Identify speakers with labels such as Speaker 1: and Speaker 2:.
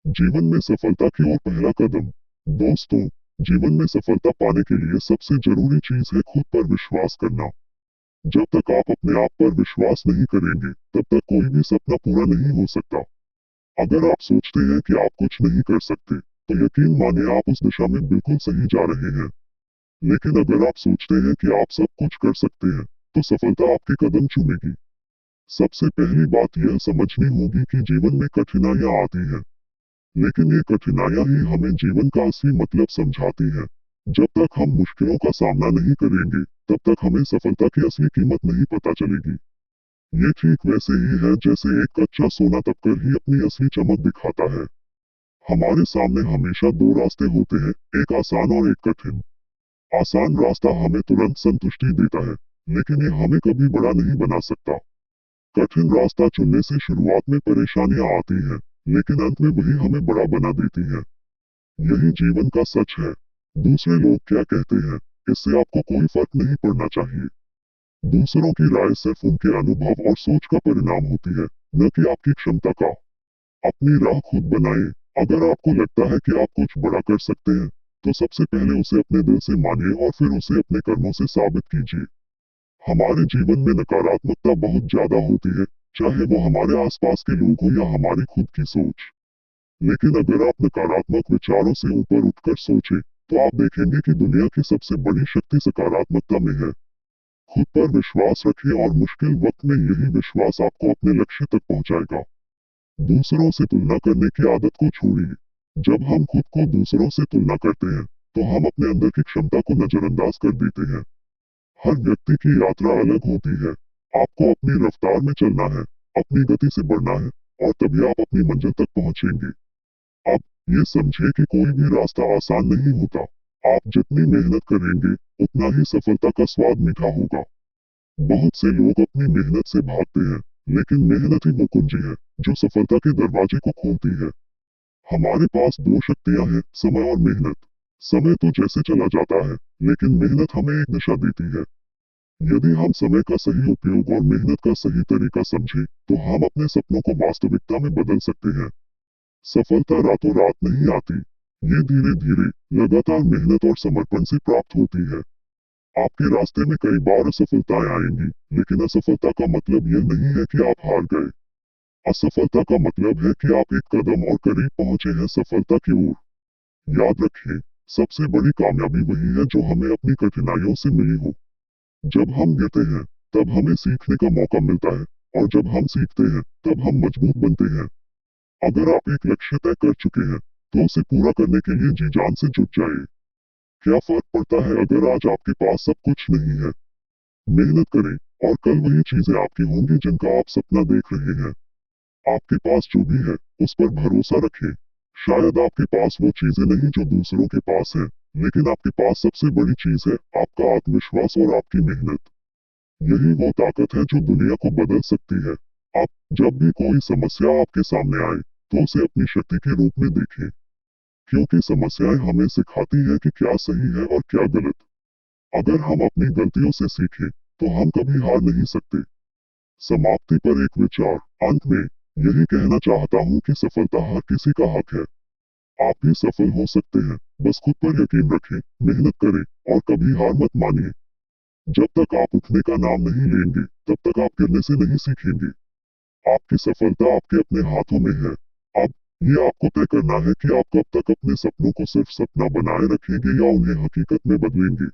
Speaker 1: जीवन में सफलता की ओर पहला कदम। दोस्तों, जीवन में सफलता पाने के लिए सबसे जरूरी चीज है खुद पर विश्वास करना। जब तक आप अपने आप पर विश्वास नहीं करेंगे, तब तक कोई भी सपना पूरा नहीं हो सकता। अगर आप सोचते हैं कि आप कुछ नहीं कर सकते, तो यकीन मानिए आप उस दिशा में बिल्कुल सही जा रहे हैं। लेकिन अगर आप सोचते हैं कि आप सब कुछ कर सकते हैं, तो सफलता आपके कदम चूमेगी। सबसे पहली बात यह समझनी होगी कि जीवन में कठिनाइयां आती हैं, लेकिन ये कठिनाइयां ही हमें जीवन का असली मतलब समझाती हैं। जब तक हम मुश्किलों का सामना नहीं करेंगे, तब तक हमें सफलता की असली कीमत नहीं पता चलेगी। ये ठीक वैसे ही है जैसे एक कच्चा सोना तपकर ही अपनी असली चमक दिखाता है। हमारे सामने हमेशा दो रास्ते होते हैं, एक आसान और एक कठिन। आसान रास्ता हमें तुरंत संतुष्टि देता है, लेकिन ये हमें कभी बड़ा नहीं बना सकता। कठिन रास्ता चुनने से शुरुआत में परेशानियां आती हैं, लेकिन अंत में वही हमें बड़ा बना देती हैं। यही जीवन का सच है। दूसरे लोग क्या कहते हैं, इससे आपको कोई फर्क नहीं पड़ना चाहिए। दूसरों की राय सिर्फ उनके अनुभव और सोच का परिणाम होती है, न कि आपकी क्षमता का। अपनी राह खुद बनाएं। अगर आपको लगता है कि आप कुछ बड़ा कर सकते हैं, तो सबसे पहले उसे अपने दिल से मानिए और फिर उसे अपने कर्मों से साबित कीजिए। हमारे जीवन में नकारात्मकता बहुत ज्यादा होती है, चाहे वो हमारे आसपास के लोग हो या हमारी खुद की सोच। लेकिन अगर आप नकारात्मक विचारों से ऊपर उठकर सोचें, तो आप देखेंगे कि दुनिया की सबसे बड़ी शक्ति सकारात्मकता में है। खुद पर विश्वास रखें और मुश्किल वक्त में यही विश्वास आपको अपने लक्ष्य तक पहुंचाएगा। दूसरों से तुलना करने की आदत को छोड़िए। जब हम खुद को दूसरों से तुलना करते हैं, तो हम अपने अंदर की क्षमता को नजरअंदाज कर देते हैं। हर व्यक्ति की यात्रा अलग होती है। आपको अपनी रफ्तार में चलना है, अपनी गति से बढ़ना है, और तभी आप अपनी मंजिल तक पहुंचेंगे। अब ये समझे कि कोई भी रास्ता आसान नहीं होता। आप जितनी मेहनत करेंगे, उतना ही सफलता का स्वाद मीठा होगा। बहुत से लोग अपनी मेहनत से भागते हैं, लेकिन मेहनत ही वो कुंजी है जो सफलता के दरवाजे को खोलती है। हमारे पास दो शक्तियां हैं, समय और मेहनत। समय तो जैसे चला जाता है, लेकिन मेहनत हमें एक दिशा देती है। यदि हम समय का सही उपयोग और मेहनत का सही तरीका समझें, तो हम अपने सपनों को वास्तविकता में बदल सकते हैं। सफलता रातों रात नहीं आती। ये धीरे धीरे, लगातार मेहनत और समर्पण से प्राप्त होती है। आपके रास्ते में कई बार असफलताएं आएंगी, लेकिन असफलता का मतलब यह नहीं है कि आप हार गए। असफलता का मतलब है कि आप एक कदम और करीब पहुंचे हैं सफलता की ओर। याद रखें, सबसे बड़ी कामयाबी वही है जो हमें अपनी कठिनाइयों से मिली हो। जब हम गिरते हैं, तब हमें सीखने का मौका मिलता है, और जब हम सीखते हैं, तब हम मजबूत बनते हैं। अगर आप एक लक्ष्य तय कर चुके हैं, तो उसे पूरा करने के लिए जी जान से जुट जाइए। क्या फर्क पड़ता है अगर आज आपके पास सब कुछ नहीं है? मेहनत करें, और कल वही चीजें आपकी होंगी जिनका आप सपना देख रहे हैं। आपके पास जो भी है, उस पर भरोसा रखें। शायद आपके पास वो चीजें नहीं जो दूसरों के पास है, लेकिन आपके पास सबसे बड़ी चीज है, आपका आत्मविश्वास और आपकी मेहनत। यही वो ताकत है जो दुनिया को बदल सकती है। आप जब भी कोई समस्या आपके सामने आए, तो उसे अपनी शक्ति के रूप में देखें, क्योंकि समस्याएं हमें सिखाती है कि क्या सही है और क्या गलत। अगर हम अपनी गलतियों से सीखें, तो हम कभी हार नहीं सकते। समाप्ति पर एक विचार। अंत में यही कहना चाहता हूँ कि सफलता हर किसी का हक है। आप भी सफल हो सकते हैं, बस खुद पर यकीन रखें, मेहनत करें, और कभी हार मत मानिए। जब तक आप उठने का नाम नहीं लेंगे, तब तक आप गिरने से नहीं सीखेंगे। आपकी सफलता आपके अपने हाथों में है। अब ये आपको तय करना है कि आप कब तक अपने सपनों को सिर्फ सपना बनाए रखेंगे या उन्हें हकीकत में बदलेंगे।